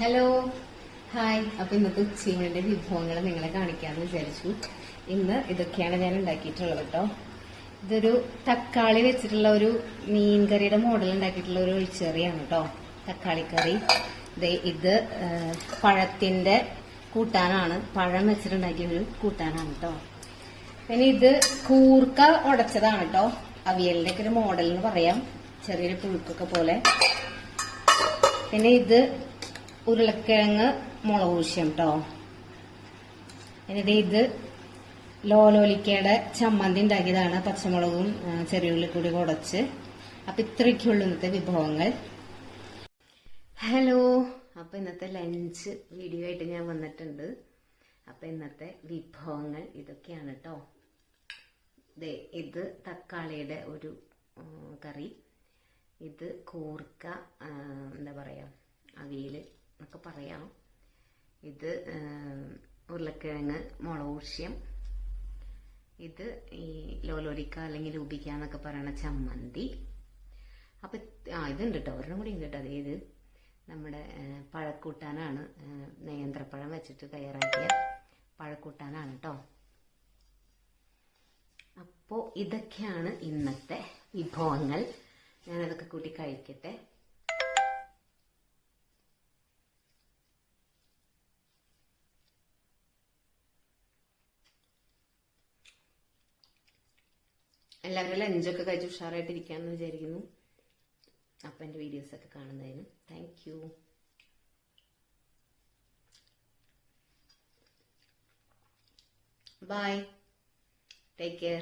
Hello hi. അപ്പൊ ഇന്നത്തെ ഉച്ചയൂണിന്റെ വിഭവങ്ങൾ നിങ്ങളെ കാണിക്കാന്ന് വിചാരിച്ചു. ഇന്ന് ഇതൊക്കെയാണ് ഞാൻ ഉണ്ടാക്കിയിട്ടുള്ളത് കേട്ടോ. ഇതൊരു തക്കാളി വെച്ചിട്ടുള്ള ഒരു മീൻകറിയുടെ മോഡൽ ഉണ്ടാക്കിയിട്ടുള്ള ഒരു ഒഴിച്ചറിയാണ് കേട്ടോ. തക്കാളിക്കറി. ഇത് പഴത്തിന്റെ കൂട്ടാനാണ്, പഴം വെച്ചിട്ടുണ്ടാക്കിയ ഒരു കൂട്ടാനാണ് കേട്ടോ. പിന്നെ ഇത് കൂർക്ക ഉടച്ചതാണ് കേട്ടോ. അവിയലിന്റെ ഒക്കെ ഒരു മോഡൽ എന്ന് പറയാം, ചെറിയൊരു പുഴുക്കൊക്കെ പോലെ. പിന്നെ ഇത് ഉരുളക്കിഴങ്ങ് മുളകൂശ്യം കേട്ടോ. എന്നിട്ട് ഇത് ലോലോലിക്കയുടെ ചമ്മന്തി ഉണ്ടാക്കിയതാണ്, പച്ചമുളകും ചെറിയുള്ളി കൂടി ഉടച്ച്. അപ്പൊ ഇത്രയൊക്കെയുള്ളൂ ഇന്നത്തെ വിഭവങ്ങൾ. ഹലോ, അപ്പൊ ഇന്നത്തെ ലഞ്ച് വീഡിയോ ആയിട്ട് ഞാൻ വന്നിട്ടുണ്ട്. അപ്പൊ ഇന്നത്തെ വിഭവങ്ങൾ ഇതൊക്കെയാണ് കേട്ടോ. ഇത് തക്കാളിയുടെ ഒരു കറി, ഇത് കൂർക്ക എന്താ പറയാ അവിയൽ എന്നൊക്കെ പറയാം, ഇത് ഉരുളക്കിഴങ്ങ് മുളകൂശ്യം, ഇത് ഈ ലോലോലിക്ക അല്ലെങ്കിൽ ഉബിക്ക എന്നൊക്കെ പറയണ ചമ്മന്തി. അപ്പൊ ഇതുണ്ട് കേട്ടോ, ഒരെണ്ണം കൂടി ഉണ്ട് കേട്ടോ. അതായത് നമ്മുടെ പഴക്കൂട്ടാനാണ്, നേന്ത്രപ്പഴം വെച്ചിട്ട് തയ്യാറാക്കിയ പഴക്കൂട്ടാനാണ് കേട്ടോ. അപ്പോ ഇതൊക്കെയാണ് ഇന്നത്തെ വിഭവങ്ങൾ. ഞാനതൊക്കെ കൂട്ടി കഴിക്കട്ടെ. എല്ലാവരും ലഞ്ചൊക്കെ കഴിച്ച് ഉഷാറായിട്ടിരിക്കാമെന്ന് വിചാരിക്കുന്നു. അപ്പം എൻ്റെ വീഡിയോസൊക്കെ കാണുന്നതിന് thank you. Bye, take care.